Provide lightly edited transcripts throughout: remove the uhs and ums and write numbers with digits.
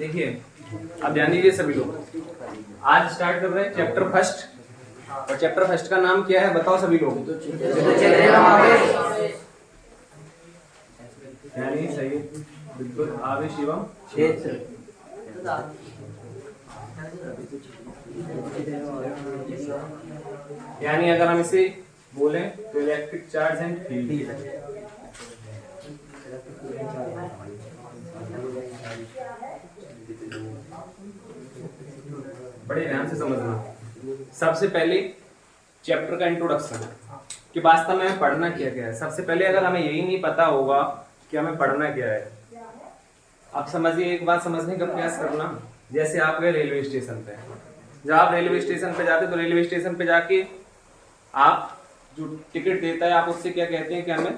देखिए अब ध्यान दीजिए सभी लोग, आज स्टार्ट कर रहे हैं चैप्टर फर्स्ट। और चैप्टर फर्स्ट का नाम क्या है बताओ सभी लोग? यानी सही विद्युत आवेश एवं क्षेत्र। यानी अगर हम इसे बोलें तो इलेक्ट्रिक चार्ज एंड फील्ड। बड़े ध्यान से समझना। सबसे पहले चैप्टर का इंट्रोडक्शन कि वास्तव में हमें पढ़ना क्या क्या है। सबसे पहले अगर हमें यही नहीं पता होगा कि हमें पढ़ना क्या है, आप समझिए, एक बात समझने का प्रयास करना। जैसे आप गए रेलवे स्टेशन पे, जब आप रेलवे स्टेशन पे जाते तो रेलवे स्टेशन पे जाके आप जो टिकट देता है आप उससे क्या कहते हैं कि हमें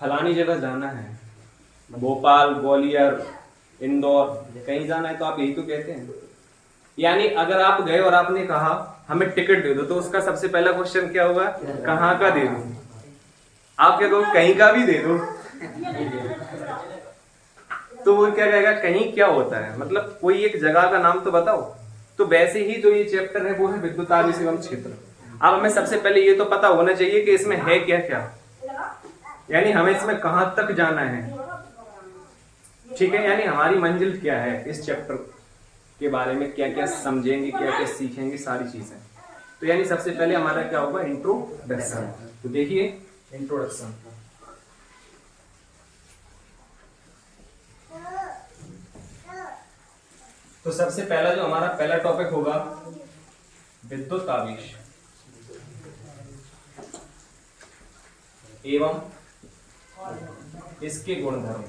फलानी जगह जाना है, भोपाल, ग्वालियर, इंदौर, कहीं जाना है, तो आप यही तो कहते हैं। यानी अगर आप गए और आपने कहा हमें टिकट दे दो, तो उसका सबसे पहला क्वेश्चन क्या होगा? कहाँ का दे दो? आप क्या कहो? कहीं का भी दे दो। तो वो क्या कहेगा? कहीं क्या होता है, मतलब कोई एक जगह का नाम तो बताओ। तो वैसे ही जो ये चैप्टर है वो है विद्युत आवेश एवं क्षेत्र। अब हमें सबसे पहले ये तो पता होना चाहिए कि इसमें है क्या क्या, यानी हमें इसमें कहां तक जाना है। ठीक है, यानी हमारी मंजिल क्या है, इस चैप्टर के बारे में क्या क्या समझेंगे, क्या क्या सीखेंगे, सारी चीजें। तो यानी सबसे पहले हमारा क्या होगा? इंट्रोडक्शन। तो देखिए इंट्रोडक्शन। तो सबसे पहला जो हमारा पहला टॉपिक होगा विद्युत आवेश एवं इसके गुणधर्म।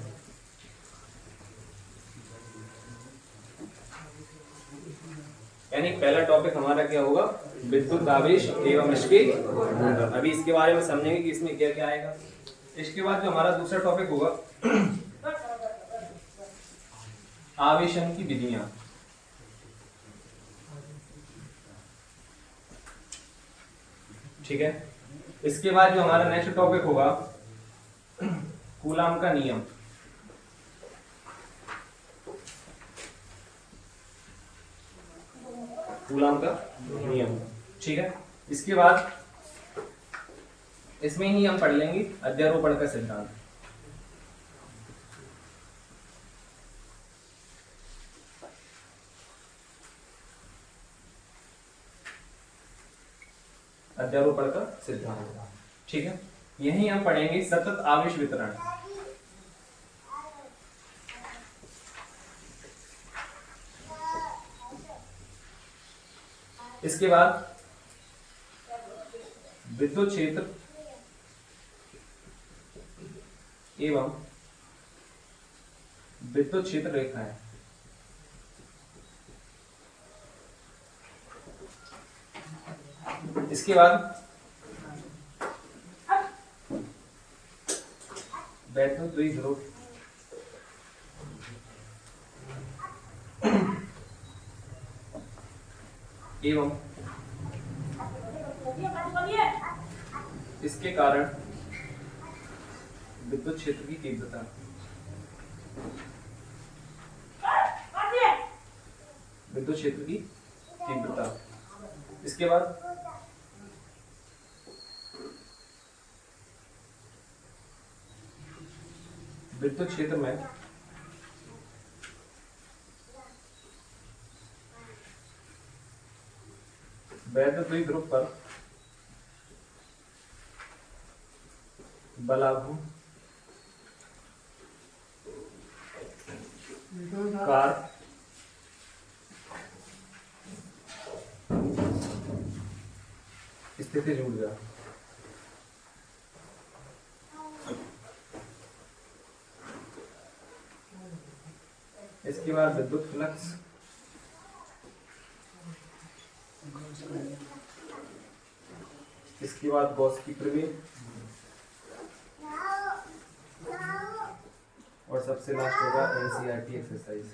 यानी पहला टॉपिक हमारा क्या होगा? विद्युत आवेश एवं इसके गुणधर्म। अभी इसके बारे में समझेंगे कि इसमें क्या क्या आएगा। इसके बाद जो हमारा दूसरा टॉपिक होगा आवेशन की विधियां। ठीक है, इसके बाद जो हमारा नेक्स्ट टॉपिक होगा कूलाम का नियम। कूलाम का नियम। ठीक है, इसके बाद इसमें ही हम पढ़ लेंगे अध्यारोपण का सिद्धांत। अध्यारोपण का सिद्धांत। ठीक है, यही हम पढ़ेंगे सतत आवेश वितरण। इसके बाद विद्युत क्षेत्र एवं विद्युत क्षेत्र रेखाएं। इसके बाद वैद्युत द्विध्रुव एवं इसके कारण विद्युत क्षेत्र की तीव्रता। विद्युत क्षेत्र की तीव्रता। इसके बाद विद्युत क्षेत्र में वैद्युत द्विध्रुव पर बलाघू कार स्थितिज ऊर्जा। इसके बाद विद्युत फ्लक्स। इसके बाद गॉस की प्रमेय और सबसे लास्ट होगा एनसीईआरटी एक्सरसाइज।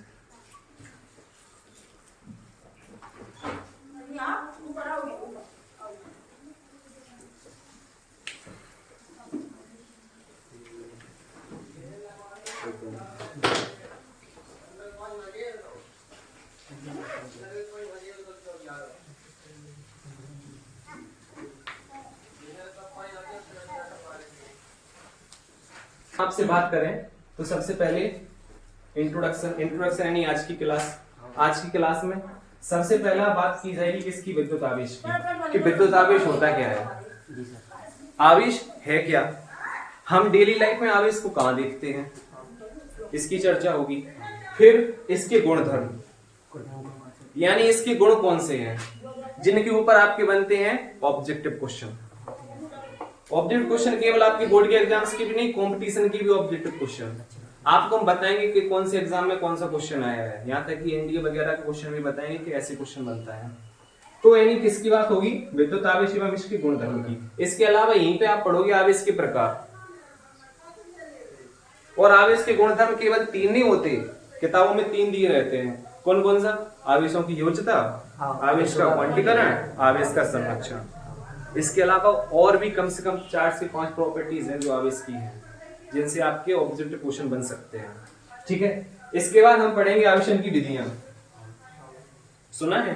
आपसे बात करें तो सबसे पहले इंट्रोडक्शन यानी आज की क्लास में सबसे पहला बात की जाएगी किसकी, विद्युत आवेश की, कि विद्युत आवेश होता क्या है, आवेश है क्या, हम डेली लाइफ में आवेश को कहां देखते हैं, इसकी चर्चा होगी। फिर इसके गुणधर्म, यानी इसके गुण कौन से हैं जिनके ऊपर आपके बनते हैं ऑब्जेक्टिव क्वेश्चन। ऑब्जेक्टिव क्वेश्चन केवल आपके बोर्ड के एग्जाम्स की भी नहीं, कंपटीशन की भी ऑब्जेक्टिव क्वेश्चन आपको हम बताएंगे कि कौन से एग्जाम में कौन सा क्वेश्चन आया है, यहाँ तक कि एनडीए वगैरह के क्वेश्चन भी बताएंगे कि ऐसे क्वेश्चन बनता है। तो यानी किसकी बात होगी, विद्युत आवेश एवं इसके गुणधर्म की। इसके अलावा यहीं पे आप पढ़ोगे आवेश के प्रकार, और आवेश के गुणधर्म केवल 3 नहीं होते, किताबों में 3 दिए रहते हैं। कौन कौन सा, आवेशों की योज्यता, आवेश का क्वांटीकरण, आवेश का संरक्षण। इसके अलावा और भी कम से कम 4 से 5 प्रॉपर्टीज हैं जो आवेश की हैं, जिनसे आपके ऑब्जेक्टिव क्वेश्चन बन सकते हैं। ठीक है, इसके बाद हम पढ़ेंगे आवेशन की विधियां। सुना है,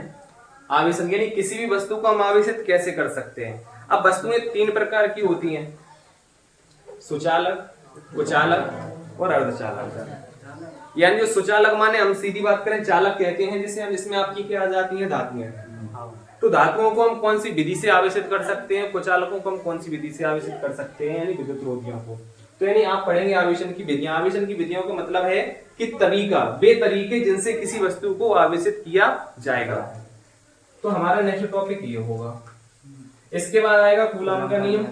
आवेशन यानी किसी भी वस्तु को हम आवेशित कैसे कर सकते हैं। अब वस्तुएं 3 प्रकार की होती हैं, सुचालक, कुचालक और अर्धचालक। यानी जो सुचालक माने हम सीधी बात करें चालक कहते हैं जिसे हम, जिसमें आपकी क्या आ जाती है, धातुएं। तो धातुओं को हम कौन सी विधि से आवेशित कर सकते हैं, कुचालकों को हम कौन सी विधि से आवेशित कर सकते हैं, यानी विद्युत रोधियों को। तो यानी आप पढ़ेंगे आवेशन की विधियां। आवेशन की विधियों का मतलब है कि तरीका, वे तरीके जिनसे किसी वस्तु को आवेशित किया जाएगा। तो हमारा नेक्स्ट टॉपिक ये होगा। इसके बाद आएगा कूलाम का नियम।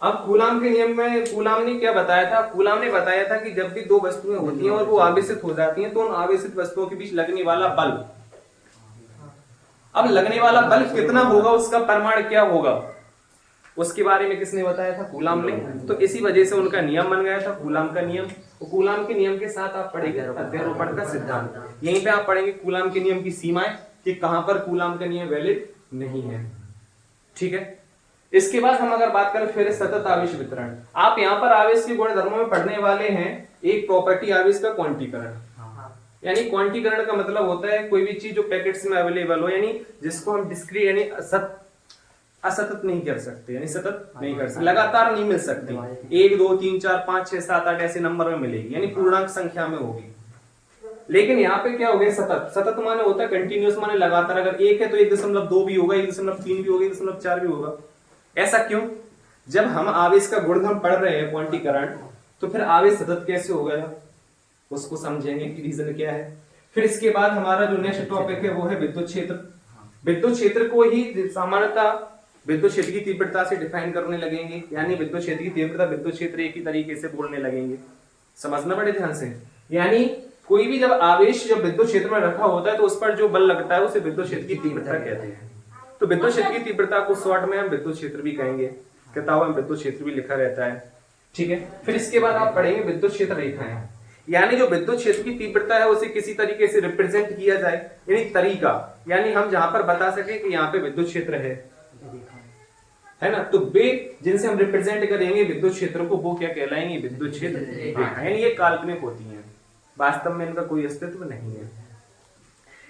अब कूलाम के नियम में कूलाम ने क्या बताया था, कूलाम ने बताया था कि जब भी 2 वस्तुएं होती हैं और वो आवेशित हो जाती हैं तो उन आवेशित वस्तुओं के बीच लगने वाला बल, अब लगने वाला बल कितना होगा, उसका परिमाण क्या होगा, उसके बारे में किसने बताया था, कूलाम ने। तो इसी वजह से उनका नियम बन गया था कूलाम का नियम। तो कूलाम के नियम के साथ आप पढ़ेंगे अध्यारोपण का सिद्धांत। यहीं पे आप पढ़ेंगे कूलाम के नियम की सीमाएं, कि कहां पर कूलाम का नियम वैलिड नहीं है। ठीक है, इसके बाद हम अगर बात करें फिर सतत आवेश वितरण। आप यहाँ पर आवेश के गुणधर्मों में पढ़ने वाले हैं एक प्रॉपर्टी आवेश का क्वांटीकरण। यानी क्वांटीकरण का मतलब होता है कोई भी चीज जो पैकेट्स में अवेलेबल हो, यानी जिसको हम डिस्क्रीट यानी असतत नहीं कर सकते, यानी सतत नहीं कर सकते, लगातार नहीं मिल सकती। 1 2 3 4 5 6 7 8 ऐसे नंबर में मिलेगी, यानी पूर्णांक संख्या में होगी। लेकिन यहाँ पे क्या हो गया, सतत। सतत माने होता है कंटिन्यूअस, माने लगातार। अगर 1 है तो 1.2 भी होगा, 1.3 भी होगा, 1.4 भी होगा। ऐसा क्यों, जब हम आवेश का गुणधर्म पढ़ रहे हैं क्वांटीकरण, तो फिर आवेश सतत कैसे हो गया, उसको समझेंगे कि रीजन क्या है। फिर इसके बाद हमारा जो नेक्स्ट टॉपिक है वो है विद्युत क्षेत्र। विद्युत क्षेत्र को ही सामान्यतः विद्युत क्षेत्र की तीव्रता से डिफाइन करने लगेंगे, यानी विद्युत क्षेत्र की तीव्रता, विद्युत क्षेत्र एक ही तरीके से बोलने लगेंगे। समझना बड़े ध्यान से। यानी कोई भी जब आवेश जब विद्युत क्षेत्र में रखा होता है तो उस पर जो बल लगता है उसे विद्युत क्षेत्र की तीव्रता कहते हैं। तो विद्युत क्षेत्र की तीव्रता को शॉर्ट में हम विद्युत क्षेत्र भी कहेंगे, किताबों में विद्युत क्षेत्र भी लिखा रहता है। ठीक है, फिर इसके बाद आप पढ़ेंगे विद्युत क्षेत्र रेखाएं। यानी जो विद्युत क्षेत्र की तीव्रता है उसे किसी तरीके से रिप्रेजेंट किया जाए, यानी तरीका, यानी हम जहां पर बता सके कि यहाँ पे विद्युत क्षेत्र है ना, तो वे जिनसे हम रिप्रेजेंट करेंगे विद्युत क्षेत्र को वो क्या कहलाएंगे, विद्युत क्षेत्र रेखाएं। यानी ये काल्पनिक होती हैं, वास्तव में इनका कोई अस्तित्व नहीं है।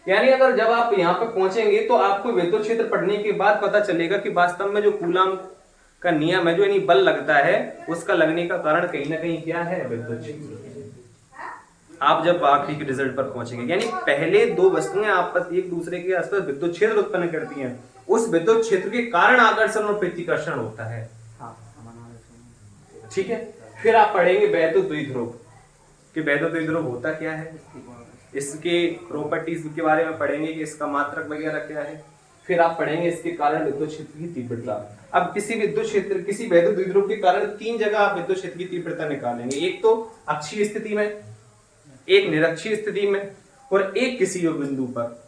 यानी अगर जब आप यहाँ पे पहुंचेंगे तो आपको विद्युत क्षेत्र पढ़ने के बाद पता चलेगा कि वास्तव में जो कूलाम का नियम है, जो यानी बल लगता है, उसका लगने का कारण कहीं ना कहीं क्या है, विद्युत क्षेत्र। आप जब आखिरी के रिजल्ट पर पहुंचेंगे, यानी पहले 2 वस्तुएं आपस एक दूसरे के आसपास विद्युत क्षेत्र उत्पन्न करती हैं, उस विद्युत क्षेत्र के कारण आकर्षण और प्रतिकर्षण होता है। ठीक है, फिर आप पढ़ेंगे वैद्युत द्विध्रुव, कि वैद्युत द्विध्रुव होता क्या है, इसके प्रॉपर्टीज के बारे में पढ़ेंगे कि इसका मात्रक वगैरह क्या है। फिर आप पढ़ेंगे इसके कारण विद्युत क्षेत्र की तीव्रता। अब किसी वैद्युत द्विध्रुव के कारण 3 जगह आप विद्युत क्षेत्र की तीव्रता निकालेंगे, एक तो अक्षीय स्थिति में, एक निरक्षीय स्थिति में, और एक किसी बिंदु पर।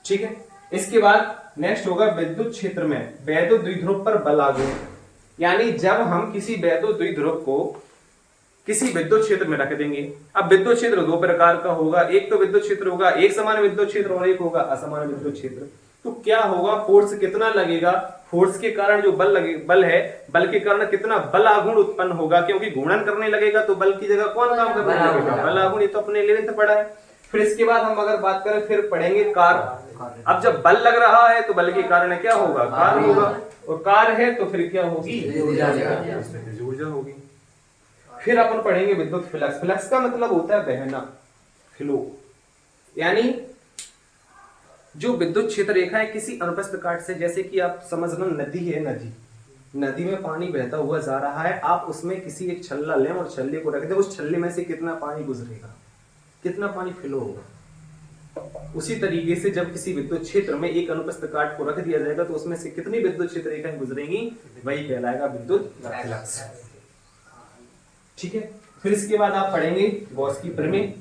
ठीक है, इसके बाद नेक्स्ट होगा विद्युत क्षेत्र में वैद्युत द्विध्रुव पर बल आघूर्ण। यानी जब हम किसी वैद्युत द्विध्रुव को किसी विद्युत क्षेत्र में रख देंगे। अब विद्युत क्षेत्र 2 प्रकार का होगा, एक तो विद्युत क्षेत्र होगा एक समान विद्युत क्षेत्र और एक होगा असमान विद्युत क्षेत्र। तो क्या होगा, फोर्स कितना लगेगा, फोर्स के कारण जो बल है, बल के कारण कितना बल आघूर्ण उत्पन्न होगा, क्योंकि घूर्णन करने लगेगा तो बल की जगह कौन काम करने लगेगा, बल आघूर्ण। ये तो अपने 11th पढ़ा है। फिर इसके बाद हम अगर बात करें फिर पढ़ेंगे कार्य। अब जब बल लग रहा है तो बल के कारण क्या होगा, कार्य होगा, और कार्य है तो फिर क्या होगी, ऊर्जा होगी। फिर अपन पढ़ेंगे विद्युत फ्लक्स। फ्लक्स का मतलब होता है बहना, फ्लो, यानी जो विद्युत क्षेत्र रेखा है किसी अनुप्रस्थ काट से, जैसे कि आप समझना नदी है, नदी में पानी बहता हुआ जा रहा है, आप उसमें किसी एक छल्ला लें और छल्ले को रख दें, उस छल्ले में से कितना पानी गुजरेगा, कितना पानी फ्लो होगा। उसी तरीके से जब किसी विद्युत क्षेत्र में एक अनुप्रस्थ काट को रख दिया जाएगा तो उसमें से कितनी विद्युत क्षेत्र रेखाएं गुजरेंगी, वही कहलाएगा विद्युत फ्लक्स। ठीक है। फिर इसके बाद आप पढ़ेंगे गॉस की प्रमेय।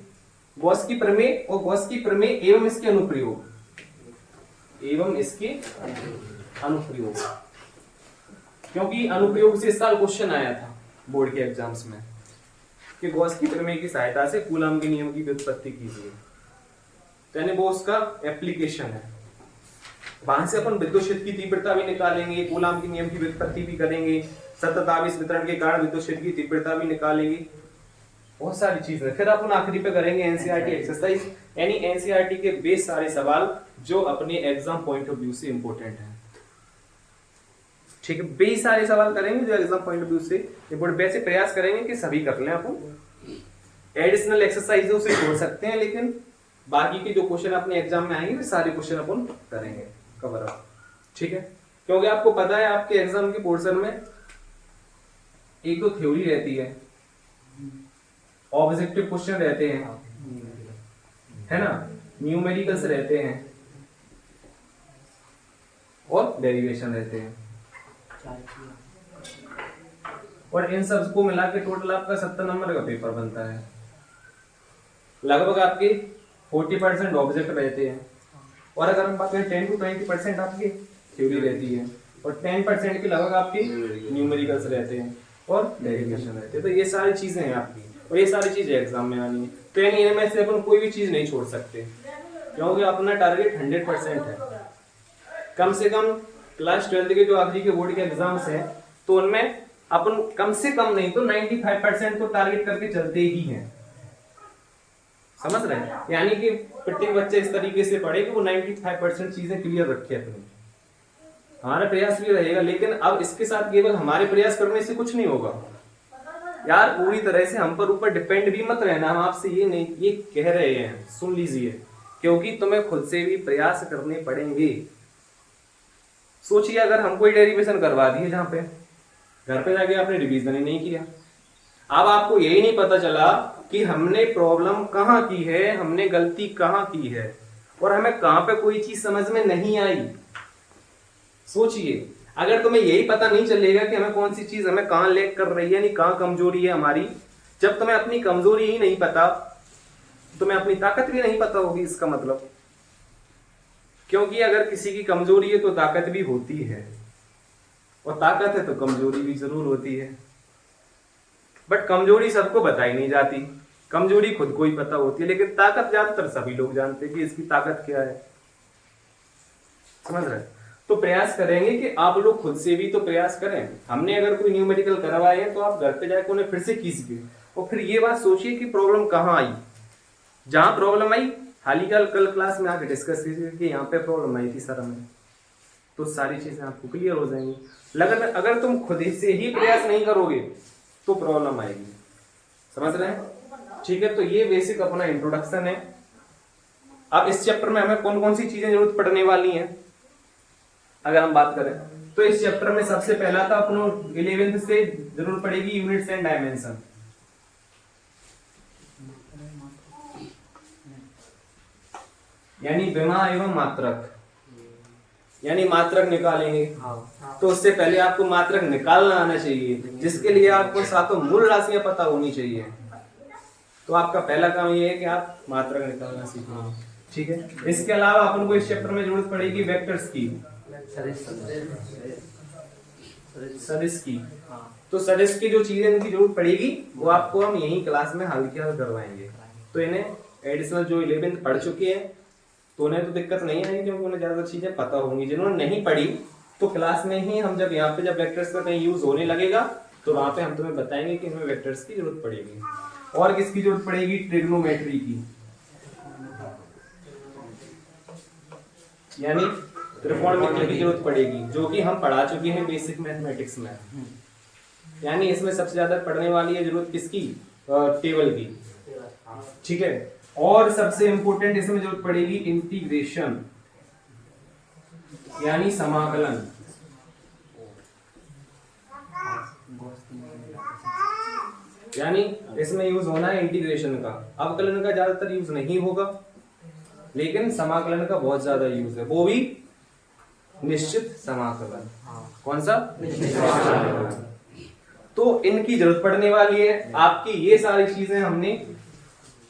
गॉस की प्रमेय और गॉस की प्रमेय एवं इसके अनुप्रयोग, एवं इसके अनुप्रयोग, क्योंकि अनुप्रयोग से इस साल क्वेश्चन आया था बोर्ड के एग्जाम्स में कि गॉस की प्रमेय की सहायता से कूलम के नियम की व्युत्पत्ति कीजिए, तो यानी वो उसका एप्लीकेशन है। वहां से अपन विद्युत क्षेत्र की तीव्रता भी निकालेंगे, कूलम के नियम की व्युत्पत्ति भी करेंगे, सतत आवेश वितरण के कारण विद्युत क्षेत्र की तीव्रता भी निकालेंगे, बहुत सारी चीजें। फिर अपन आखिरी पे करेंगे एनसीईआरटी एक्सरसाइज, यानी एनसीईआरटी के बेस सारे सवाल जो अपने एग्जाम पॉइंट ऑफ व्यू से इंपॉर्टेंट है। ठीक है, बेस सारे सवाल करेंगे जो एग्जाम पॉइंट ऑफ व्यू से इंपॉर्टेंट। वैसे प्रयास करेंगे कि सभी कर लें, अपन एडिशनल एक्सरसाइज उसे छोड़ सकते हैं, लेकिन बाकी के जो क्वेश्चन अपने एग्जाम में आएंगे सारे क्वेश्चन अपन करेंगे कवर अप। ठीक है, क्योंकि आपको पता है आपके एग्जाम के पोर्शन में एक तो थ्योरी रहती है, ऑब्जेक्टिव क्वेश्चन रहते हैं, है ना, न्यूमेरिकल्स रहते हैं और डेरिवेशन रहते हैं, और इन सब को मिला के टोटल आपका 70 नंबर का पेपर बनता है। लगभग आपके 40% ऑब्जेक्ट रहते हैं, और अगर हम बात करें 10 to 20% आपकी थ्योरी रहती है, और 10% के लगभग आपके न्यूमेरिकल्स रहते हैं और डेरिवेशन रहते हैं। तो ये सारी चीजें हैं आपकी, और ये सारी चीजें एग्जाम में आनी है। तो यानी इनमें से अपन कोई भी चीज नहीं छोड़ सकते, क्योंकि अपना टारगेट 100% है। कम से कम क्लास 12 के जो आखिरी के बोर्ड के एग्जाम्स हैं तो उनमें अपन कम से कम नहीं तो 95% तो टारगेट करके चलते ही हैं, समझ रहे हैं। यानी कि प्रत्येक बच्चे इस तरीके से पढ़े कि वो 95% चीजें क्लियर रखे अपनी। हमारा प्रयास भी रहेगा, लेकिन अब इसके साथ केवल हमारे प्रयास करने से कुछ नहीं होगा यार, पूरी तरह से हम पर ऊपर डिपेंड भी मत रहना। हम आपसे ये कह रहे हैं, सुन लीजिए, क्योंकि तुम्हें खुद से भी प्रयास करने पड़ेंगे। सोचिए अगर हम कोई डेरिवेशन करवा दिए जहां पे घर पे जाके आपने रिवीजन ही नहीं किया, अब आपको यही नहीं पता चला कि हमने प्रॉब्लम कहाँ की है, हमने गलती कहाँ की है, और हमें कहाँ पे कोई चीज समझ में नहीं आई। सोचिए अगर तुम्हें यही पता नहीं चलेगा कि हमें कौन सी चीज हमें कहाँ लैग कर रही है, यानी कहाँ कमजोरी है हमारी, जब तुम्हें अपनी कमजोरी ही नहीं पता तुम्हें अपनी ताकत भी नहीं पता होगी, इसका मतलब। क्योंकि अगर किसी की कमजोरी है तो ताकत भी होती है, और ताकत है तो कमजोरी भी जरूर होती है, बट कमजोरी सबको बताई नहीं जाती। कमजोरी खुद को ही पता होती है, लेकिन ताकत ज्यादातर सभी लोग जानते हैं कि इसकी ताकत क्या है, समझ रहे। तो प्रयास करेंगे कि आप लोग खुद से भी तो प्रयास करें। हमने अगर कोई न्यूमेरिकल करवाए हैं तो आप घर पे जाकर उन्हें फिर से कीजिए, और फिर ये बात सोचिए कि प्रॉब्लम कहाँ आई। जहां प्रॉब्लम आई हाल ही कल क्लास में आके डिस्कस कीजिए कि यहाँ पे प्रॉब्लम आई थी सर हमें, तो सारी चीजें आपको क्लियर हो जाएंगी। लेकिन अगर तुम खुद से ही प्रयास नहीं करोगे तो प्रॉब्लम आएगी, समझ रहे हैं। ठीक है, तो ये बेसिक अपना इंट्रोडक्शन है। अब इस चैप्टर में हमें कौन कौन सी चीजें जरूरत पड़ने वाली हैं अगर हम बात करें तो इस चैप्टर में सबसे पहला था अपनो 11th से जरूरत पड़ेगी यूनिट्स एंड डायमेंशन। यानी विमा एवं मात्रक, यानी मात्रक निकालेंगे। तो उससे पहले आपको मात्रक निकालना आना चाहिए, जिसके लिए आपको सातों मूल राशियां पता होनी चाहिए। तो आपका पहला काम ये है कि आप मात्रक निकालना सीखेंगे। ठीक है, इसके अलावा अपन को इस चैप्टर में जरूरत पड़ेगी वेक्टर्स की, सदिश की। तो सदिश की जो चीजें इनकी जरूरत पड़ेगी वो आपको हम यही क्लास में हल करवाएंगे। तो इन्हें एडिशनल जो 11th पढ़ चुके हैं तो उन्हें तो दिक्कत नहीं आएगी, क्योंकि उन्हें ज्यादा चीजें पता होंगी। जिन्होंने नहीं पढ़ी तो क्लास में ही हम जब यहाँ पे जब वेक्टर्स का कहीं यूज होने लगेगा तो वहां पे हम तुम्हें बताएंगे कि इनमें वेक्टर्स की जरूरत पड़ेगी। और किसकी जरूरत पड़ेगी? ट्रिग्नोमेट्री की, यानी त्रिकोणमिति की जरूरत पड़ेगी, जो कि हम पढ़ा चुके हैं बेसिक मैथमेटिक्स में। यानी इसमें सबसे ज्यादा पढ़ने वाली है जरूरत किसकी, टेबल की, ठीक है। और सबसे इंपॉर्टेंट इसमें जरूरत पड़ेगी इंटीग्रेशन, यानी समाकलन। यानी इसमें यूज होना है इंटीग्रेशन का, अवकलन का ज्यादातर यूज नहीं होगा, लेकिन समाकलन का बहुत ज्यादा यूज है, वो भी निश्चित समाकलन। कौन सा? निश्चित समाकलन। तो इनकी जरूरत पड़ने वाली है। आपकी ये सारी चीजें हमने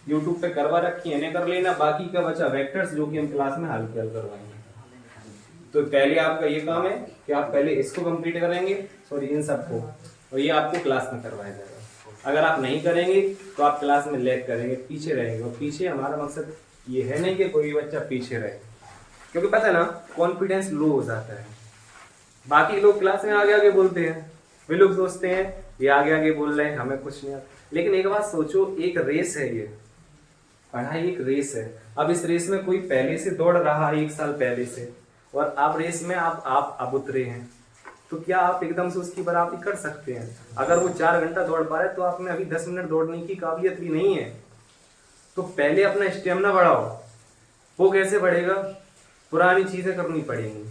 YouTube पे करवा रखी है, इन्हें कर लेना। बाकी का बचा वेक्टर्स, जो कि हम क्लास में हल करवाएंगे। तो पहले आपका ये काम है कि आप पहले इसको कंप्लीट करेंगे, सॉरी इन सबको, और ये आपको क्लास में करवाया जाएगा। अगर आप नहीं करेंगे तो आप क्लास में लैग करेंगे, पीछे रहेंगे। और पीछे हमारा मकसद ये है नहीं कि कोई बच्चा पीछे रहे, क्योंकि पता है ना कॉन्फिडेंस लो हो जाता है। बाकी लोग क्लास में आगे आगे बोलते हैं, वे लोग सोचते हैं ये आगे आगे बोल रहे हैं, हमें कुछ नहीं आता। लेकिन एक बात सोचो, एक रेस है, ये पढ़ाई एक रेस है। अब इस रेस में कोई पहले से दौड़ रहा है 1 साल पहले से, और आप रेस में आप अब उतरे हैं, तो क्या आप एकदम से उसकी बराबरी कर सकते हैं? अगर वो 4 घंटा दौड़ पा रहे तो आप में अभी 10 मिनट दौड़ने की काबिलियत भी नहीं है। तो पहले अपना स्टेमिना बढ़ाओ। वो कैसे बढ़ेगा? पुरानी चीजें करनी पड़ेंगी,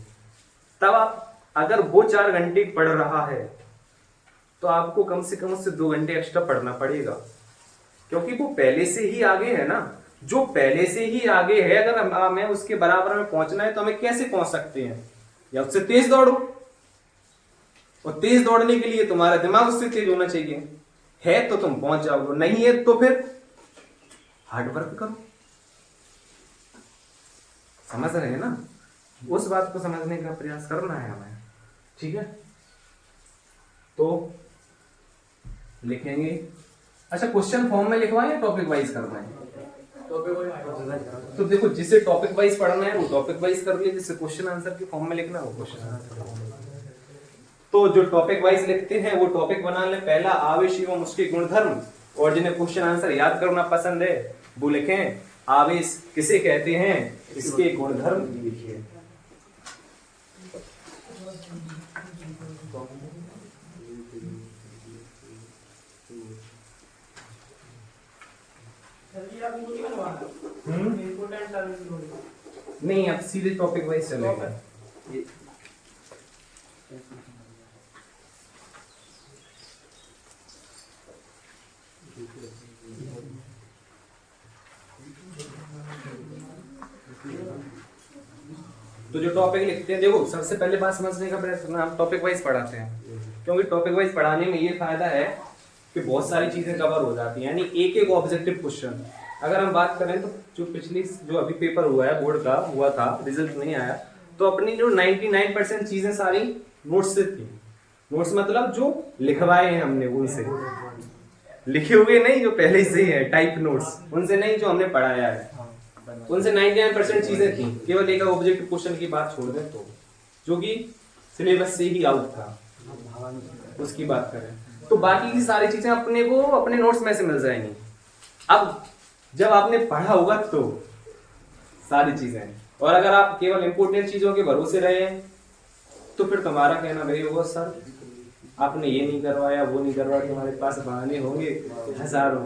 तब आप, अगर वो 4 घंटे पढ़ रहा है तो आपको कम से कम उससे 2 घंटे एक्स्ट्रा पढ़ना पड़ेगा, क्योंकि वो पहले से ही आगे है ना। जो पहले से ही आगे है, अगर हमें उसके बराबर में पहुंचना है तो हमें कैसे पहुंच सकते हैं? या उससे तेज दौड़ो, और तेज दौड़ने के लिए तुम्हारा दिमाग उससे तेज होना चाहिए। है तो तुम पहुंच जाओगे, नहीं है तो फिर हार्ड वर्क करो। समझ रहे हैं ना? उस बात को समझने का प्रयास करना है हमें, ठीक है। तो लिखेंगे, अच्छा क्वेश्चन फॉर्म में लिखवाएं या टॉपिक वाइज करना है? तो देखो, जिसे टॉपिक वाइज पढ़ना है वो टॉपिक वाइज कर ले, जिसे क्वेश्चन आंसर के फॉर्म में लिखना है वो क्वेश्चन आंसर। तो जो टॉपिक वाइज लिखते हैं वो टॉपिक बना ले, पहला आवेश एवं उसके गुणधर्म, और जिन्हें क्वेश्चन आंसर याद करना पसंद है वो लिखें आवेश किसे कहते हैं, इसके गुणधर्म लिखिए। नहीं, अब सीधे टॉपिक वाइज चलेगा। तो जो टॉपिक लिखते हैं, देखो सबसे पहले बात समझने का प्रयास करना, हम टॉपिक वाइज पढ़ाते हैं, क्योंकि टॉपिक वाइज पढ़ाने में ये फायदा है कि बहुत सारी चीजें कवर हो जाती हैं, यानी एक एक ऑब्जेक्टिव क्वेश्चन। अगर हम बात करें तो जो अभी पेपर हुआ है बोर्ड का, हुआ था, रिजल्ट नहीं आया, तो अपनी जो 99% चीजें सारी नोट्स से थी। नोट्स मतलब जो लिखवाए हैं हमने उनसे, लिखे हुए नहीं, जो पहले से ही है टाइप नोट्स, उनसे नहीं, जो हमने पढ़ाया है उनसे 99% चीजें थी। केवल एक ऑब्जेक्टिव क्वेश्चन की बात छोड़ दें तो, जो कि सिलेबस से ही आउट था, उसकी बात करें तो बाकी की सारी चीजें अपने को अपने नोट्स में से मिल जाएंगी। अब जब आपने पढ़ा होगा तो सारी चीजें, और अगर आप केवल इंपोर्टेंट चीजों के भरोसे रहे तो फिर तुम्हारा कहना भाई होगा सर आपने ये नहीं करवाया, वो नहीं करवाया, तुम्हारे पास बहाने होंगे हजारों।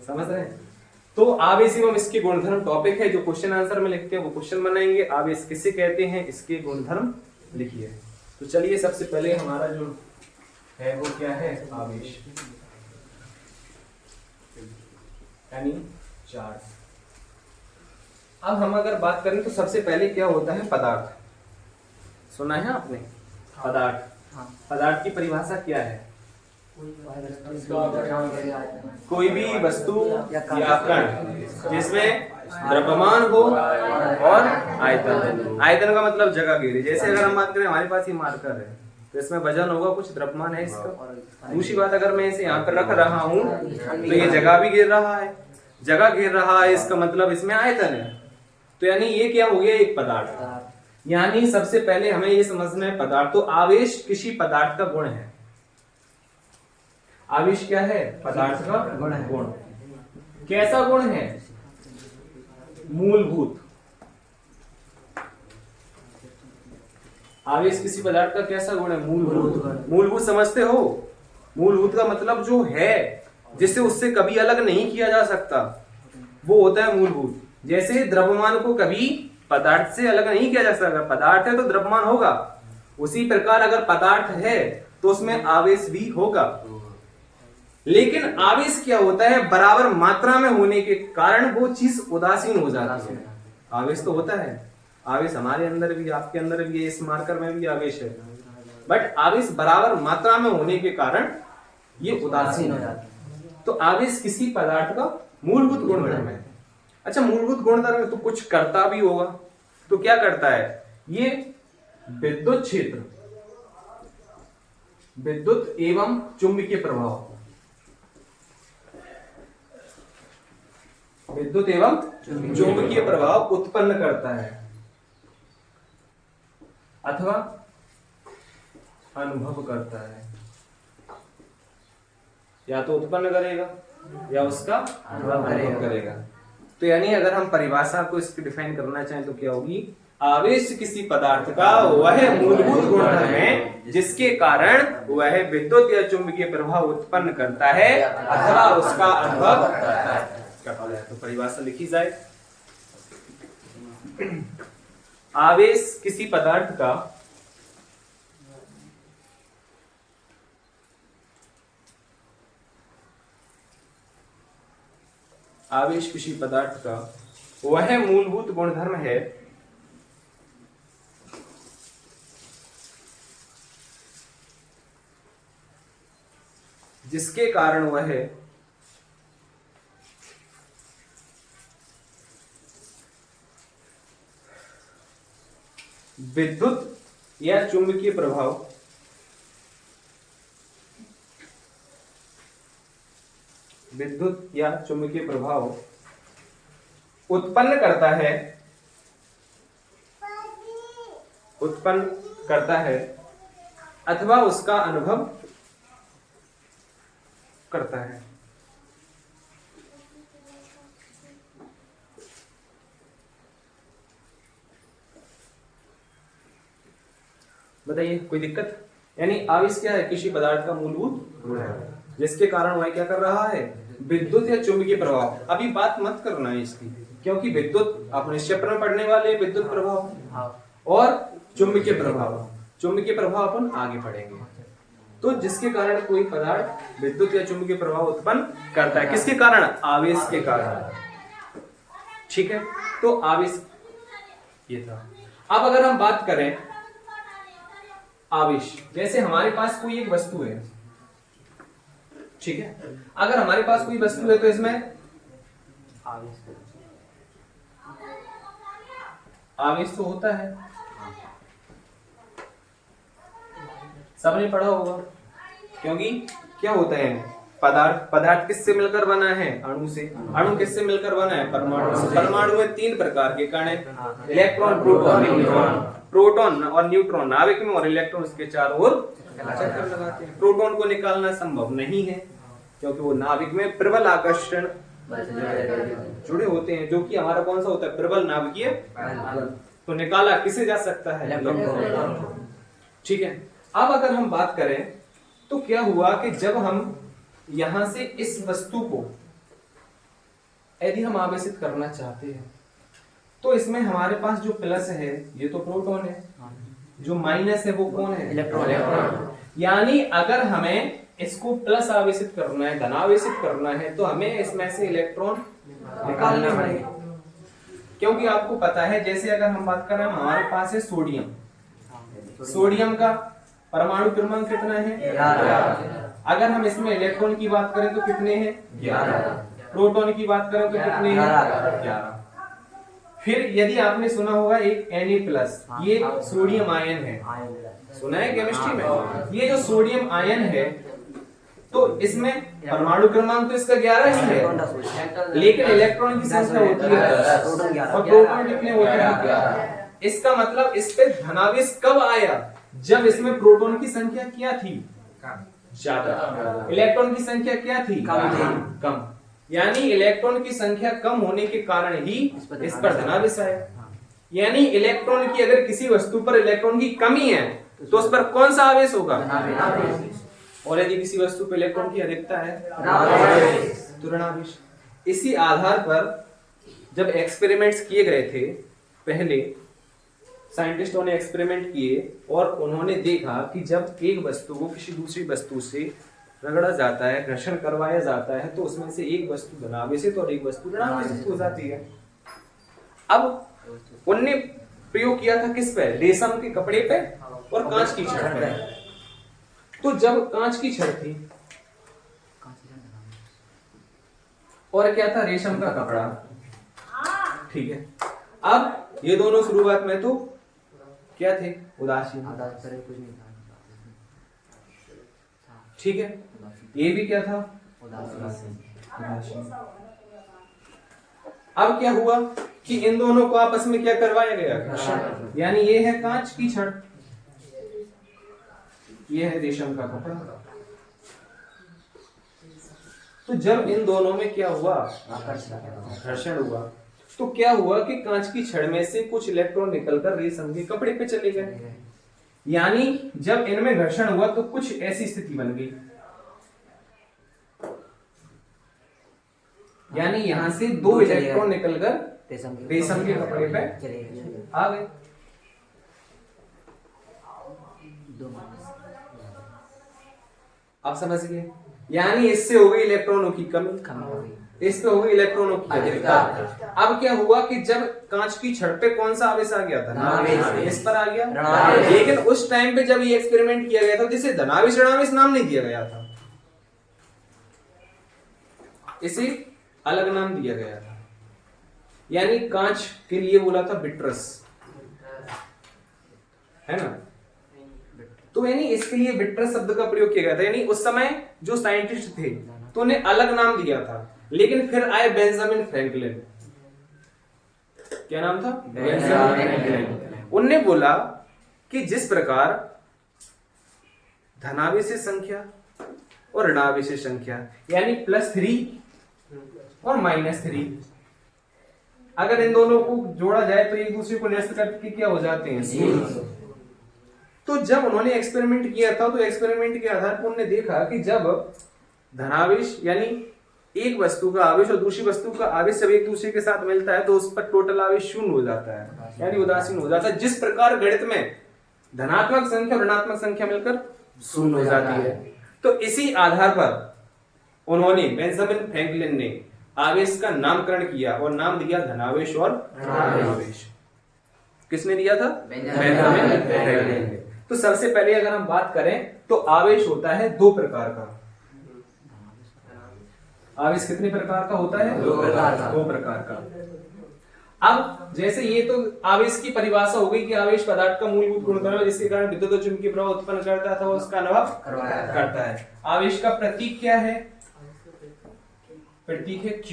समझ रहे हैं? तो आवेश एवं इसके गुणधर्म टॉपिक है, जो क्वेश्चन आंसर में लिखते हैं वो क्वेश्चन बनाएंगे। आवेश किसे कहते हैं, इसके गुणधर्म लिखिए। तो चलिए सबसे पहले हमारा जो है वो क्या है, आवेश यानी चार्ज। अब हम अगर बात करें तो सबसे पहले क्या होता है, पदार्थ। सुना है आपने? पदार्थ, पदार्थ की परिभाषा क्या है? कोई भी वस्तु या कण जिसमें द्रव्यमान हो और आयतन। आयतन का मतलब जगह घेरे। जैसे अगर हम बात करें, हमारे पास ये मार्कर है तो इसमें वजन होगा, कुछ द्रव्यमान है इसका। दूसरी बात, अगर मैं इसे यहाँ पर रख रहा हूँ तो ये जगह भी घेर रहा है, जगह घेर रहा है, इसका मतलब इसमें आयतन है। तो यानी ये क्या हो गया, एक पदार्थ। यानी सबसे पहले हमें ये समझना है पदार्थ। तो आवेश किसी पदार्थ का गुण है। आवेश क्या है, पदार्थ का गुण। कैसा गुण है, मूलभूत। आवेश किसी पदार्थ का कैसा गुण है, मूलभूत। मूलभूत समझते हो? मूलभूत का मतलब जो है, जिसे उससे कभी अलग नहीं किया जा सकता, वो होता है मूलभूत। जैसे द्रव्यमान को कभी पदार्थ से अलग नहीं किया जा सकता, पदार्थ है तो द्रव्यमान होगा, उसी प्रकार अगर पदार्थ है तो उसमें आवेश भी होगा। लेकिन आवेश क्या होता है, बराबर मात्रा में होने के कारण वो चीज उदासीन हो जाती है। आवेश तो होता है, आवेश हमारे अंदर भी, आपके अंदर भी है, इस मार्कर में भी आवेश है, बट आवेश बराबर मात्रा में होने के कारण ये उदासीन हो जाता है। तो आवेश किसी पदार्थ का मूलभूत गुणधर्म है। अच्छा, मूलभूत गुणधर्म तो कुछ करता भी होगा, तो क्या करता है? ये विद्युत क्षेत्र, विद्युत एवं चुंबकीय प्रभाव, विद्युत एवं चुंबकीय प्रभाव उत्पन्न करता है अथवा अनुभव करता है। या तो उत्पन्न करेगा या उसका अनुभव करेगा। तो यानी अगर हम परिभाषा को इसकी डिफाइन करना चाहें तो क्या होगी? आवेश किसी पदार्थ का वह मूलभूत गुणधर्म है जिसके कारण वह विद्युत या चुंबकीय प्रभाव उत्पन्न करता है अथवा उसका अनुभव करता है। तो परिभाषा लिखी जाए, आवेश किसी पदार्थ का आवेश किसी पदार्थ का वह मूलभूत गुणधर्म है जिसके कारण वह विद्युत या चुंबकीय प्रभाव उत्पन्न करता है अथवा उसका अनुभव करता है। बताइए, कोई दिक्कत? यानी आवेश क्या है? किसी पदार्थ का मूलभूत गुण है जिसके कारण वह क्या कर रहा है? विद्युत या चुंबकीय प्रभाव। अभी बात मत करना है इसकी, क्योंकि विद्युत अपने चैप्टर में पढ़ने वाले विद्युत प्रभाव और चुंबकीय प्रभाव, चुंबकीय प्रभाव अपन आगे पढ़ेंगे। तो जिसके कारण कोई पदार्थ विद्युत या चुंबकीय प्रभाव उत्पन्न करता है, किसके कारण? आवेश के कारण। ठीक है, तो आवेश ये था। अब अगर हम बात करें आवेश, जैसे हमारे पास कोई एक वस्तु है, ठीक है, अगर हमारे पास कोई वस्तु है तो इसमें आवेश तो होता है, सबने पढ़ा होगा। क्योंकि क्या होता है? पदार्थ किससे मिलकर बना है? अणु से। अणु किससे मिलकर बना है? परमाणु से। परमाणु में 3 प्रकार के कण हैं, इलेक्ट्रॉन, प्रोटॉन, न्यूट्रॉन। प्रोटॉन और न्यूट्रॉन नाभिक में और इलेक्ट्रॉन उसके चारों ओर चक्कर लगाते हैं। प्रोटॉन को निकालना संभव नहीं है क्योंकि वो नाभिक में प्रबल आकर्षण जुड़े होते हैं, जो कि हमारा कौन सा होता है? प्रबल नाभिकीय। तो निकाला किसे जा सकता है? इलेक्ट्रॉन। ठीक है, अब अगर हम बात करें तो क्या हुआ कि जब हम यहां से इस वस्तु को यदि हम आवेशित करना चाहते हैं तो इसमें हमारे पास जो प्लस है ये तो प्रोटॉन है, जो माइनस है वो कौन है? इलेक्ट्रॉन। यानी अगर हमें इसको प्लस आवेशित करना है, धनावेशित करना है, तो हमें इसमें से इलेक्ट्रॉन निकालने पड़ेंगे। क्योंकि आपको पता है, जैसे अगर हम बात कर रहे हैं, हमारे पास है सोडियम, सोडियम का परमाणु क्रमांक कितना है? 11। अगर हम इसमें इलेक्ट्रॉन की बात करें तो कितने हैं? 11। प्रोटॉन की बात करें तो कितने हैं? 11। फिर यदि आपने सुना होगा एक Na+, ये सोडियम आयन है, सुना है केमिस्ट्री में? ये जो सोडियम आयन है तो इसमें परमाणु क्रमांक तो इसका 11 ही है, लेकिन इलेक्ट्रॉन की संख्या होती है और प्रोटॉन कितने होते हैं? इसका मतलब इस पे धनावेश कब आया? जब इसमें प्रोटॉन की संख्या क्या थी? ज्यादा। इलेक्ट्रॉन की संख्या क्या थी? कम। यानी इलेक्ट्रॉन की संख्या कम होने के कारण ही इस पर धनावेश आया। यानी इलेक्ट्रॉन की, अगर किसी वस्तु पर इलेक्ट्रॉन की कमी है तो उस पर कौन सा आवेश होगा? और यदि किसी वस्तु पे इलेक्ट्रॉन की अधिकता है तो ऋणावेश। इसी आधार पर जब एक्सपेरिमेंट्स किए गए थे, पहले साइंटिस्टों ने एक्सपेरिमेंट किए और उन्होंने देखा कि जब एक वस्तु को किसी दूसरी वस्तु से रगड़ा जाता है, घर्षण करवाया जाता है, तो उसमें से एक वस्तु धनावेशित और एक वस्तु ऋणावेशित हो जाती है। अब उनने प्रयोग किया था किस पे? रेशम के कपड़े पे और कांच की छड़ पे। तो जब कांच की छड़ थी और क्या था? रेशम का कपड़ा, ठीक है। अब ये दोनों शुरुआत में तो क्या थे? उदासीन, ठीक है। ये भी क्या था? उदासीन। अब क्या हुआ कि इन दोनों को आपस में क्या करवाया गया? घर्षण। यानी ये है कांच की छड़, ये है रेशम का कपड़ा। तो जब इन दोनों में क्या हुआ? घर्षण हुआ। तो क्या हुआ कि कांच की छड़ में से कुछ इलेक्ट्रॉन निकलकर रेशम के कपड़े पे चले गए। यानी जब इनमें घर्षण हुआ तो कुछ ऐसी स्थिति बन गई, यानी यहां से दो इलेक्ट्रॉन निकलकर रेशम के कपड़े पे आ गए। आप समझ गए? यानी इससे हो गई इलेक्ट्रॉनों की कमी, इस पे हो गई इलेक्ट्रॉनों की अधिकता। अब क्या हुआ कि जब कांच की छड़ पे कौन सा आवेश आ गया? धनावेश। इस पर आ गया। लेकिन उस टाइम पे जब ये एक्सपेरिमेंट किया गया था, जिसे धनावेश ऋणावेश नाम नहीं दिया गया था, इसे अलग नाम दिया गया था। यानी कांच के लिए बोला था बिट्रस, है ना? तो यानी इसके लिए बिट्रस शब्द का प्रयोग किया गया था। यानी उस समय जो साइंटिस्ट थे तो उन्हें अलग नाम दिया था। लेकिन फिर आए बेंजामिन फ्रैंकलिन। क्या नाम था? Benjamin Franklin. उनने बोला कि जिस प्रकार धनावेशी संख्या और ऋणावेशी संख्या, यानी +3 और -3, अगर इन दोनों को जोड़ा जाए तो एक दूसरे को निरस्त करके क्या हो जाते हैं? तो जब उन्होंने एक्सपेरिमेंट किया था, तो एक्सपेरिमेंट के आधार पर उन्होंने देखा कि जब धनावेश यानी एक वस्तु का आवेश और दूसरी वस्तु का आवेश जब एक दूसरे के साथ मिलता है तो उस पर टोटल आवेश शून्य हो जाता है, यानी उदासीन हो जाता है। जिस प्रकार गणित में धनात्मक संख्या और ऋणात्मक संख्या मिलकर शून्य हो जाती है। तो इसी आधार पर उन्होंने, बेंजामिन फ्रैंकलिन ने आवेश का नामकरण किया और नाम दिया धनावेश और ऋणावेश। किसने दिया था? बेंजामिन फ्रैंकलिन ने। तो सबसे पहले अगर हम बात करें तो आवेश होता है दो प्रकार का। आवेश कितने प्रकार का होता है? दो प्रकार का। अब जैसे ये तो आवेश की परिभाषा हो गई कि आवेश पदार्थ का मूलभूत गुणधर्म है जिसके कारण विद्युत और चुंबकीय प्रवाह उत्पन्न करता है अथवा उसका अनुभव करता है। आवेश का प्रतीक क्या है? प्रतीक है Q,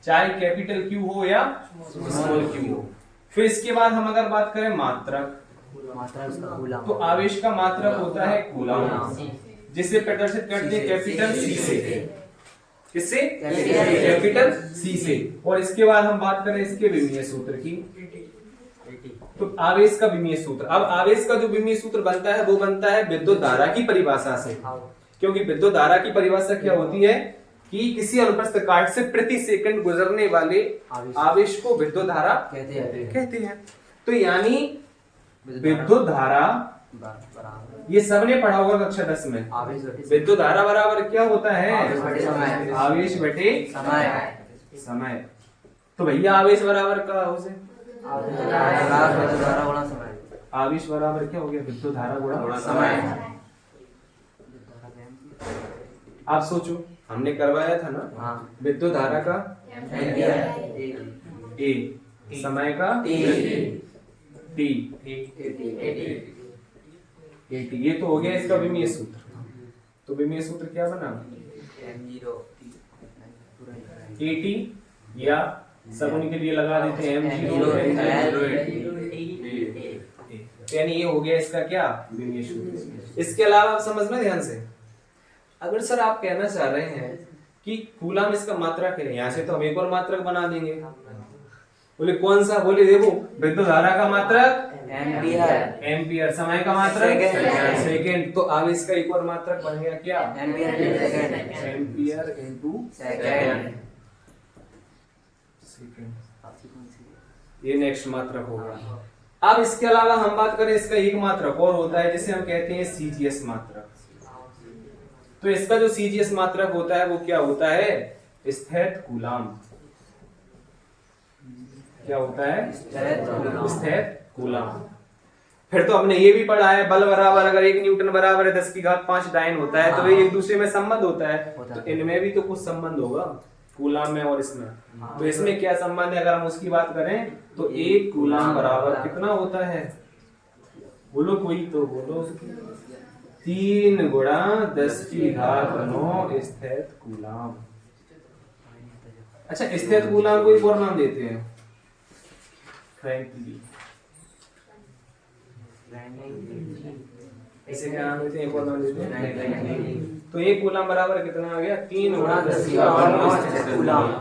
चाहे कैपिटल Q हो या स्मॉल q हो। फिर इसके बाद हम अगर बात करें मात्रक, तो आवेश का मात्रक होता है कूलम, जिसे प्रदर्शित करते हैं कैपिटल C से। किससे? कैपिटल C से। और इसके बाद हम बात करें इसके विमीय सूत्र की, तो आवेश का विमीय सूत्र। अब आवेश का जो विमीय सूत्र बनता है वो बनता है विद्युत धारा की परिभाषा से, क्योंकि विद्युत धारा की परिभाषा क्या होती है कि किसी अनुप्रस्थ काट से प्रति सेकंड गुजरने वाले आवेश को विद्युत धारा कहते हैं। तो यानी विद्युत धारा, ये सबने पढ़ा होगा कक्षा 10 में, विद्युत धारा बराबर क्या होता है? आवेश बटे समय। तो भैया आवेश बराबर क्या हो से? आवेश बराबर क्या हो गया? विद्युत धारा गुणा समय। आप सोचो, हमने करवाया था ना विद्युत धारा का ए, समय का टी, ये तो हो गया इसका विमीय सूत्र। तो विमीय सूत्र क्या बना? AT, या सब उनके लिए लगा देते हैं M0, यानी ये हो गया इसका क्या? विमीय सूत्र। इसके अलावा आप समझ में ध्यान से, अगर सर आप कहना चाह रहे हैं कि कूलम इसका मात्रक है, यहाँ से तो हम एक और मात्रक बना देंगे, बोले कौन सा, बोले देखो विद्युत धारा का मात्रक एम्पियर। एम्पियर, समय का मात्रक सेकंड। तो अब इसका एक और मात्रक बन गया क्या, ampere into second. Ampere into second. Second. ये नेक्स्ट मात्रक होगा। अब इसके अलावा हम बात करें, इसका एक मात्रक और होता है जिसे हम कहते हैं सीजीएस मात्रक। तो इसका जो सीजीएस मात्रक होता है वो क्या होता है, स्थित कूलाम। क्या होता है, स्थित कूलाम। फिर तो हमने ये भी पढ़ा है, बल बराबर अगर 1 न्यूटन बराबर है 10⁵ डायन होता है, तो ये एक दूसरे में संबंध होता है। तो इनमें भी तो कुछ संबंध होगा, कूलाम में और इसमें। तो इसमें क्या संबंध है, अगर हम उसकी बात करें तो 1 कूलाम बराबर कितना होता है, बोलो कोई तो बोलो, 3 × 10⁹ स्थित कूलाम। अच्छा, स्थित कूलाम को एक और नाम देते हैं, फ्रैंकली। इसे क्या नाम देते हैं, एक और नाम देते हैं। तो 1 कूलाम बराबर कितना आ गया, 3 × 10⁻⁹ स्थित कूलाम।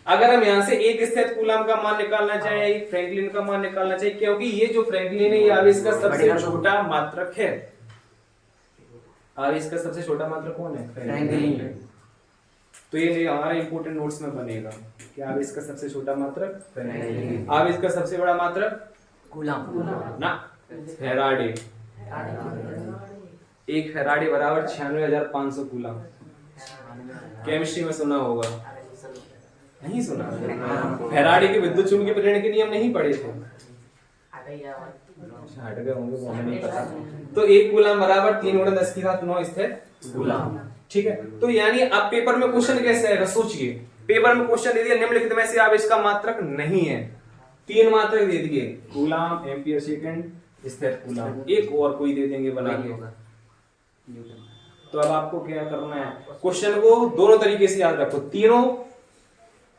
अगर हम यहाँ से एक स्थित कूलाम का मान निकालना चाहें, एक फ्रैंकलिन का मान निकालना चाहिए, क्योंकि ये जो फ्रैंकलिन है ये आवेश का सबसे छोटा मात्रक है। आवेश का सबसे छोटा मात्रक कौन है, फ्रैंकलिन। तो ये हमारे इंपोर्टेंट नोट्स में बनेगा कि आवेश का सबसे छोटा मात्रक फ्रैंकलिन। आवेश का सबसे बड़ा मात्रक कूलाम ना, फैराडे। 1 फैराडे बराबर 96,500 कूलाम। केमिस्ट्री में सुना होगा, नहीं सुना? फैराडे के विद्युत चुंबकीय प्रेरण के नियम नहीं पढ़े थे? हट गए होंगे, वो हमें नहीं पता। तो 1 कूलाम बराबर 3 × 10⁹ स्थित कूलाम। ठीक है, तो यानी अब पेपर में क्वेश्चन कैसे आएगा, सोचिए। पेपर में क्वेश्चन दे दिया निम्नलिखित में से आवेश का मात्रक नहीं है, 3 मात्रक दे दिए, कूलाम, एम्पियर सेकंड, स्थित कूलाम, एक और कोई दे देंगे बना के। तो अब आपको क्या करना है, क्वेश्चन को दोनों तरीके से याद रखो, तीनों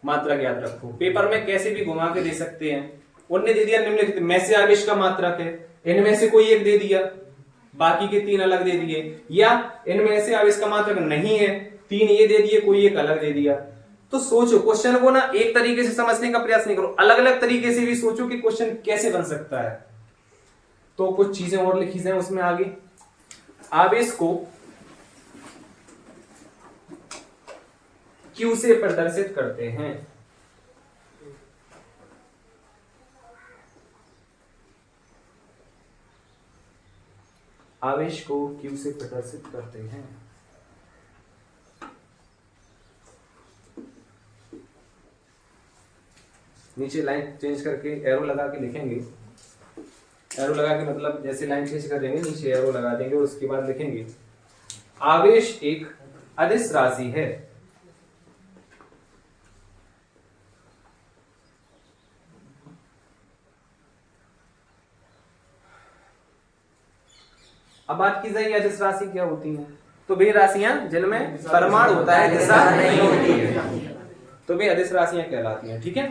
मात्रक याद रखो। पेपर में कैसे भी घुमा के दे सकते हैं। उनने दे दिया निम्नलिखित में से आवेश का मात्रक है, इनमें से कोई एक दे दिया, बाकी के 3 अलग दे दिए, या इनमें से आवेश का मात्रक नहीं है, 3 ये दे दिए, कोई एक अलग दे दिया। तो सोचो, क्वेश्चन को ना एक तरीके से समझने का प्रयास नहीं करो, अलग अलग तरीके से भी सोचो कि क्वेश्चन कैसे बन सकता है। तो कुछ चीजें और लिखी जाए उसमें आगे। आवेश को Q से प्रदर्शित करते हैं। आवेश को Q से प्रदर्शित करते हैं। नीचे लाइन चेंज करके एरो लगा के लिखेंगे। एरो लगा के मतलब जैसे लाइन चेंज करेंगे नीचे एरो लगा देंगे और उसके बाद लिखेंगे आवेश एक अदिश राशि है। अब बात की जाए अदिश राशि क्या होती है, तो वे राशियां जिनमें परमाणु होता है, दिशा नहीं होती है, तो वे अदिश राशियां कहलाती हैं। ठीक है,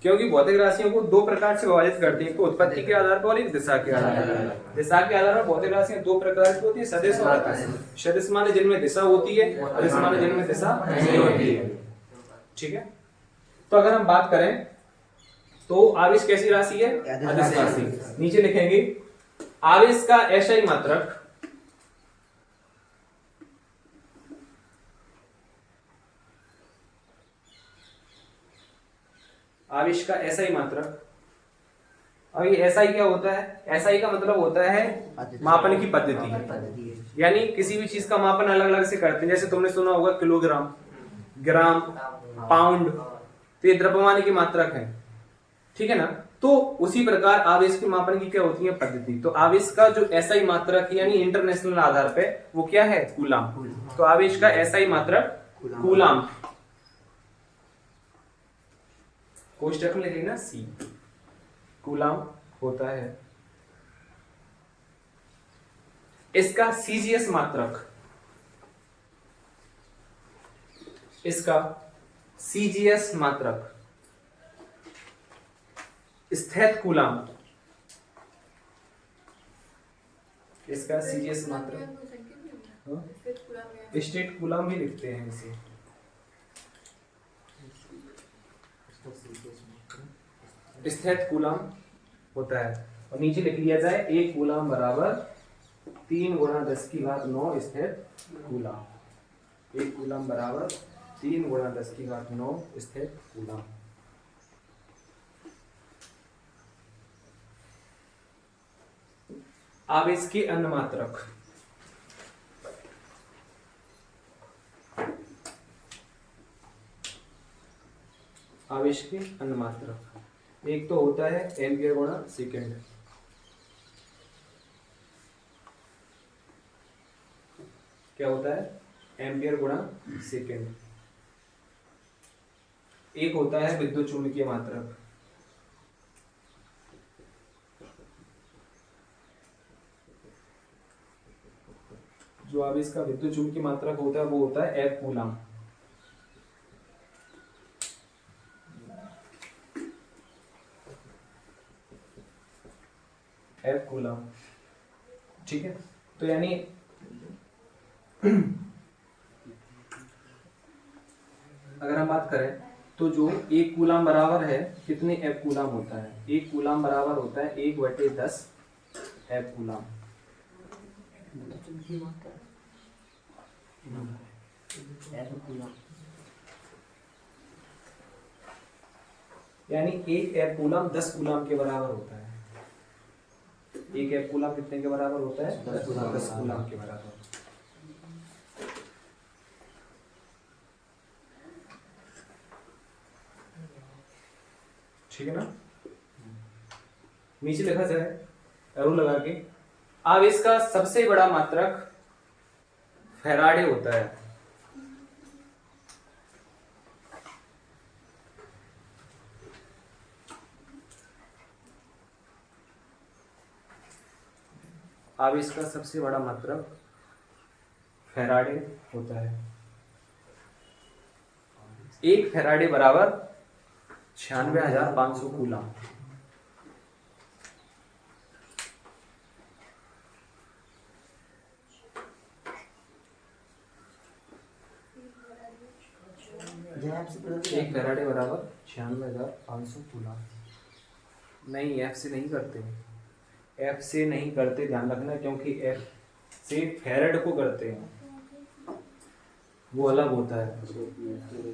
क्योंकि भौतिक राशियों को 2 प्रकार से विभाजित करते हैं, एक तो उत्पत्ति के आधार पर और एक दिशा के आधार पर। दिशा के आधार पर भौतिक राशियां 2 प्रकार की होती है, सदिश और अदिश। सदिश माने जिनमें दिशा होती है, अदिश माने जिनमें दिशा नहीं होती है। ठीक है, तो अगर हम बात करें तो आवेश कैसी राशि है, अदिश राशि। नीचे लिखेंगे आवेश का SI मात्रक आवेश का SI मात्रक। अब ये SI क्या होता है, SI का मतलब होता है मापन की पद्धति, यानी किसी भी चीज का मापन अलग अलग से करते हैं। जैसे तुमने सुना होगा किलोग्राम, ग्राम, पाउंड, तो ये द्रव्यमान की मात्रक है। ठीक है ना, तो उसी प्रकार आवेश के मापन की क्या होती है, पद्धति। तो आवेश का जो SI मात्रक यानी इंटरनेशनल आधार पे वो क्या है, कूलाम। तो आवेश का SI मात्रक कूलाम, कोष्टक में लिखेंगे ना C, कूलाम होता है। इसका CGS मात्रक, इसका CGS मात्रक स्थित कूलाम, इसका CGS मात्रक स्टेट कूलाम भी लिखते हैं इसे। स्थित कूलम होता है। और नीचे लिख लिया जाए 1 कूलम बराबर 3 गुणा 10 की घात 9 स्थित कूलम। 1 कूलम बराबर 3 गुणा 10 की घात 9 स्थित कूलम। आवेश के अन्नमात्रक, आवेश के अन्नमात्रक एक तो होता है एम्पियर गुणा सेकेंड। क्या होता है? एम्पियर गुणा सेकेंड। एक होता है विद्युत चुंबकीय मात्रक, जो आवेश का विद्युत चुंबकीय मात्रक होता है वो होता है F कूलम। F कूलम, ठीक है। तो यानी अगर हम बात करें तो जो 1 कूलम बराबर है कितने F कूलम होता है? 1 कूलम बराबर होता है 1/10 F कूलम। यानी 1 F कूलम 10 कूलम के बराबर होता है। 1 F कूलम कितने के बराबर होता है? 10 कूलम के बराबर। ठीक है ना? नीचे लिखा जाए एरो लगा के, आवेश का सबसे बड़ा मात्रक फैराडे होता है। आवेश का सबसे बड़ा मात्रक फैराडे होता है। 1 फैराडे बराबर 96,500 कूलम। एक फैराडे बराबर 96,500 कूलम। नहीं, एफ से नहीं करते, एफ से नहीं करते, ध्यान रखना, क्योंकि एफ से फैराड को करते हैं, वो अलग होता है।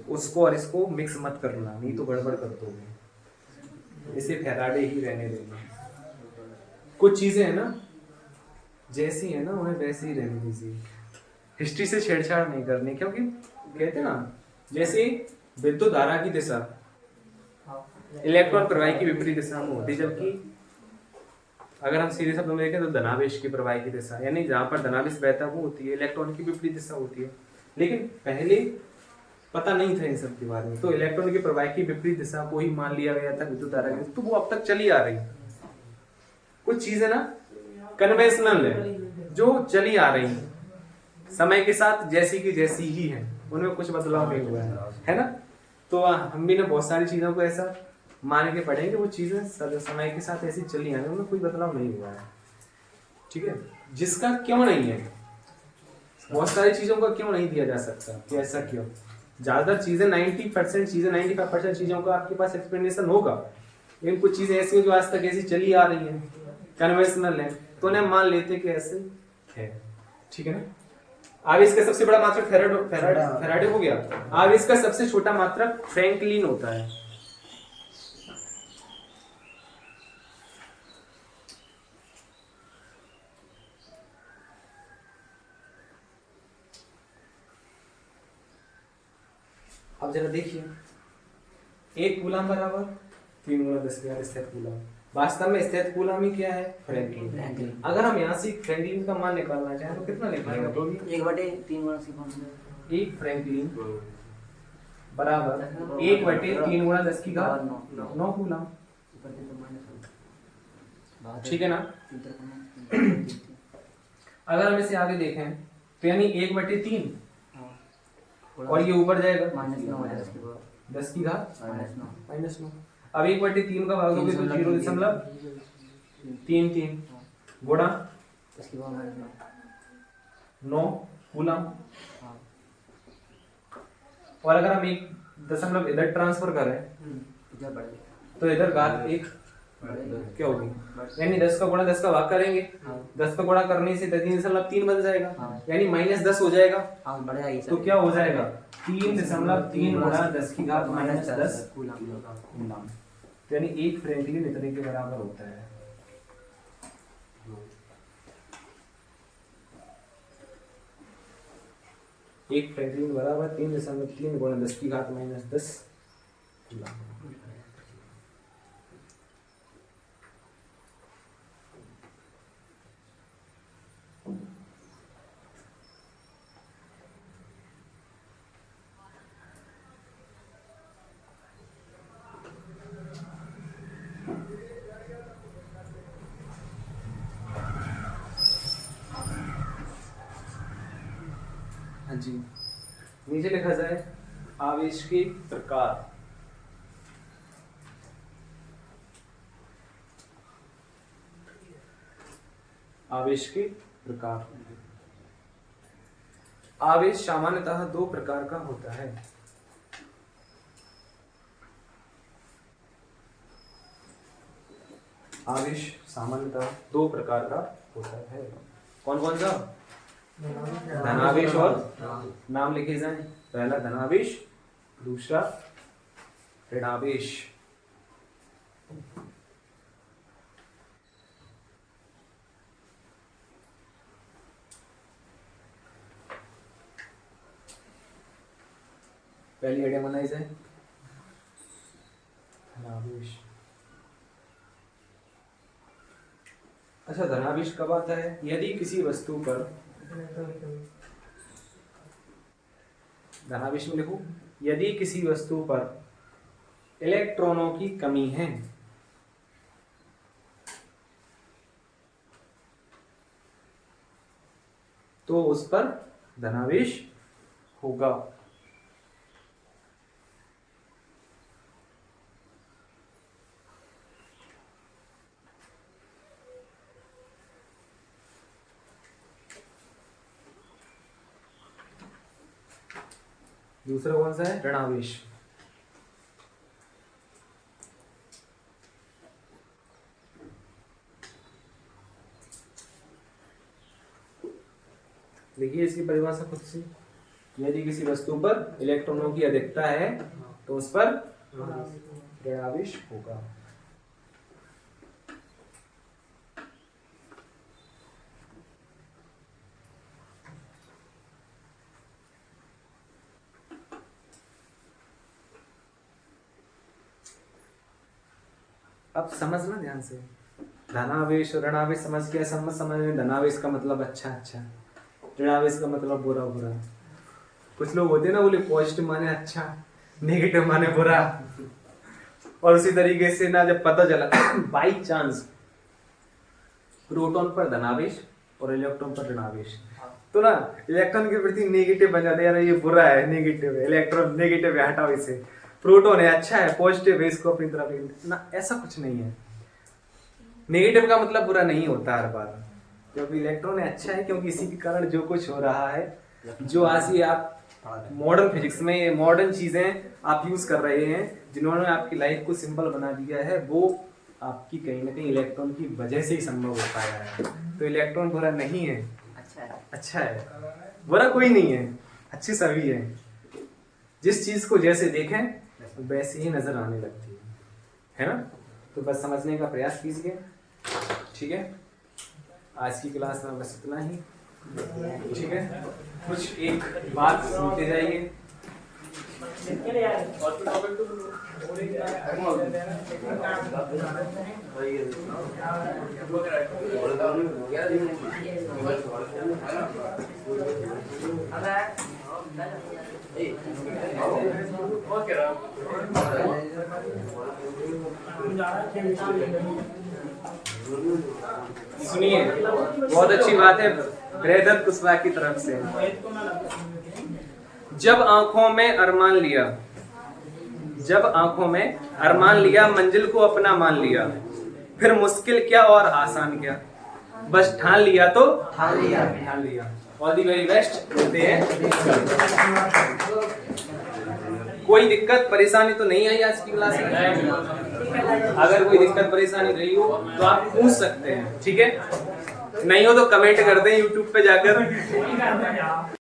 उसको और इसको मिक्स मत करना, नहीं तो गड़बड़ कर दोगे। इसे फैराडे ही रहने देना। कुछ चीजें है ना जैसी है ना उन्हें वैसे ही रहने दीजिए। हिस्ट्री से छेड़छाड़ नहीं करनी, क्योंकि कहते ना जैसे विद्युत धारा की दिशा इलेक्ट्रॉन प्रवाह की विपरीत दिशा में होती है, जबकि अगर हम सीधे शब्दों में देखें तो धनावेश की प्रवाह की दिशा, यानी जहां पर धनावेश बहता है वो होती है इलेक्ट्रॉन की विपरीत दिशा होती है। लेकिन पहले पता नहीं था इन सब के बारे में, तो इलेक्ट्रॉन की प्रवाह की विपरीत दिशा को ही मान लिया गया था विद्युत धारा की, तो वो अब तक चली आ रही। कुछ चीजें ना कन्वेंशनल है जो चली आ रही है, समय के साथ जैसी की जैसी ही है, उनमें कुछ बदलाव नहीं हुआ है ना। तो हम भी ना बहुत सारी चीजों को ऐसा मान के पढ़ेंगे, वो चीजें समय के साथ ऐसी चली आ रही, उनमें कोई बदलाव नहीं हुआ है। ठीक है, जिसका क्यों नहीं है, बहुत सारी चीजों का क्यों नहीं दिया जा सकता कि ऐसा क्यों। ज्यादातर चीजें 90% चीजें 95% चीजों का आपके पास एक्सप्लेनेशन होगा, लेकिन कुछ चीजें ऐसी हैं जो आज तक ऐसी चली आ रही है, कन्वेंशनल है, तो उन्हें मान लेते कि ऐसे है। ठीक है ना। आवेश का सबसे बड़ा मात्रक फैराडे हो गया। आवेश का सबसे छोटा मात्रक फ्रैंकलिन होता है। अब जरा देखिए, 1 कूलम बराबर 3 × 10⁻³ स्थित कूलम। वास्तव में स्थित कूलम ही क्या है? फ्रैंकलिन। अगर हम यहाँ से फ्रैंकलिन का मान निकालना चाहें तो कितना निकालेंगे? तो 1 फ्रैंकलिन बराबर 1/3 × 10⁻9 कूलम। ठीक है ना। अगर हम इसे आगे देखें तो यानी 1/3 और ये ऊपर जाएगा -10 की घात -9। अब 1/3 का भागोगे तो 0.33 गुणा 9 कूलम। और अगर हम 1 दशमलव इधर ट्रांसफर करें तो इधर घात 1 क्या होगी, यानी 10 का गुणा 10 का भाग करेंगे, 10 का गुणा करने से 3.3 बन जाएगा, यानी -10 हो जाएगा। तो क्या हो जाएगा 3.3 गुणा 10 की घात -10 कूलम, यानी 1 फ्रैंकलिन इतने के बराबर होता है। एक फ्रैंकलिन बराबर 3.3 गुणा 10 की घात -10 कूलम। हाँ जी, नीचे लिखा जाए आवेश के प्रकार। आवेश के प्रकार। आवेश सामान्यतः 2 प्रकार का होता है। आवेश सामान्यतः 2 प्रकार का होता है। कौन कौन सा? धनावेश और नाम लिखे जाएं। पहला धनावेश, दूसरा ऋणावेश। पहली आइडिया बनाई जाए धनावेश। अच्छा, धनावेश कब आता है? यदि किसी वस्तु पर, धनावेश में लिखो, यदि किसी वस्तु पर इलेक्ट्रॉनों की कमी है, तो उस पर धनावेश होगा। दूसरा कौन सा है? ऋणावेश। देखिए इसकी परिभाषा खुद से, यदि किसी वस्तु पर इलेक्ट्रॉनों की अधिकता है तो उस पर ऋणावेश होगा। अब समझना ध्यान से, धनावेश और ऋणावेश समझ के समझ में धनावेश का मतलब अच्छा अच्छा, ऋणावेश का मतलब बुरा बुरा। कुछ लोग होते हैं ना, बोले पॉजिटिव माने अच्छा, नेगेटिव माने बुरा। और उसी तरीके से ना जब पता चला बाई चांस प्रोटॉन पर धनावेश और इलेक्ट्रॉन पर ऋणावेश, तो ना इलेक्ट्रॉन के प्रति नेगेटिव बन जाते हैं, यार ये बुरा है, नेगेटिव है, इलेक्ट्रॉन नेगेटिव है, हटाओ इसे। प्रोटॉन है अच्छा है, पॉजिटिव है, इसको अपनी तरफ ना, ऐसा कुछ नहीं है। नेगेटिव का मतलब बुरा नहीं होता हर बार, क्योंकि इलेक्ट्रॉन है अच्छा है, क्योंकि इसी के कारण जो कुछ हो रहा है, जो आज ही आप मॉडर्न फिजिक्स में मॉडर्न चीजें आप यूज कर रहे हैं, जिन्होंने आपकी लाइफ को सिंपल बना दिया है, वो आपकी कहीं ना कहीं इलेक्ट्रॉन की वजह से ही संभव हो पाया है। तो इलेक्ट्रॉन बुरा नहीं है, अच्छा है, बुरा कोई नहीं है, अच्छे सभी है। जिस चीज को जैसे देखें वैसे ही नजर आने लगती है ना। तो बस समझने का प्रयास कीजिए, ठीक है। आज की क्लास में बस इतना ही, ठीक है। कुछ एक बात सुनते जाइए। सुनिए, बहुत अच्छी बात है ब्रदर कुशवाहा की तरफ से। जब आंखों में अरमान लिया, जब आंखों में अरमान लिया, मंजिल को अपना मान लिया, फिर मुश्किल क्या और आसान क्या, बस ठान लिया तो ठान लिया, ठान लिया। ऑल द वेरी बेस्ट, मिलते हैं। कोई दिक्कत परेशानी तो नहीं आई आज की क्लास में? अगर कोई दिक्कत परेशानी रही हो तो आप पूछ सकते हैं, ठीक है? नहीं हो तो कमेंट कर दें YouTube पे जाकर।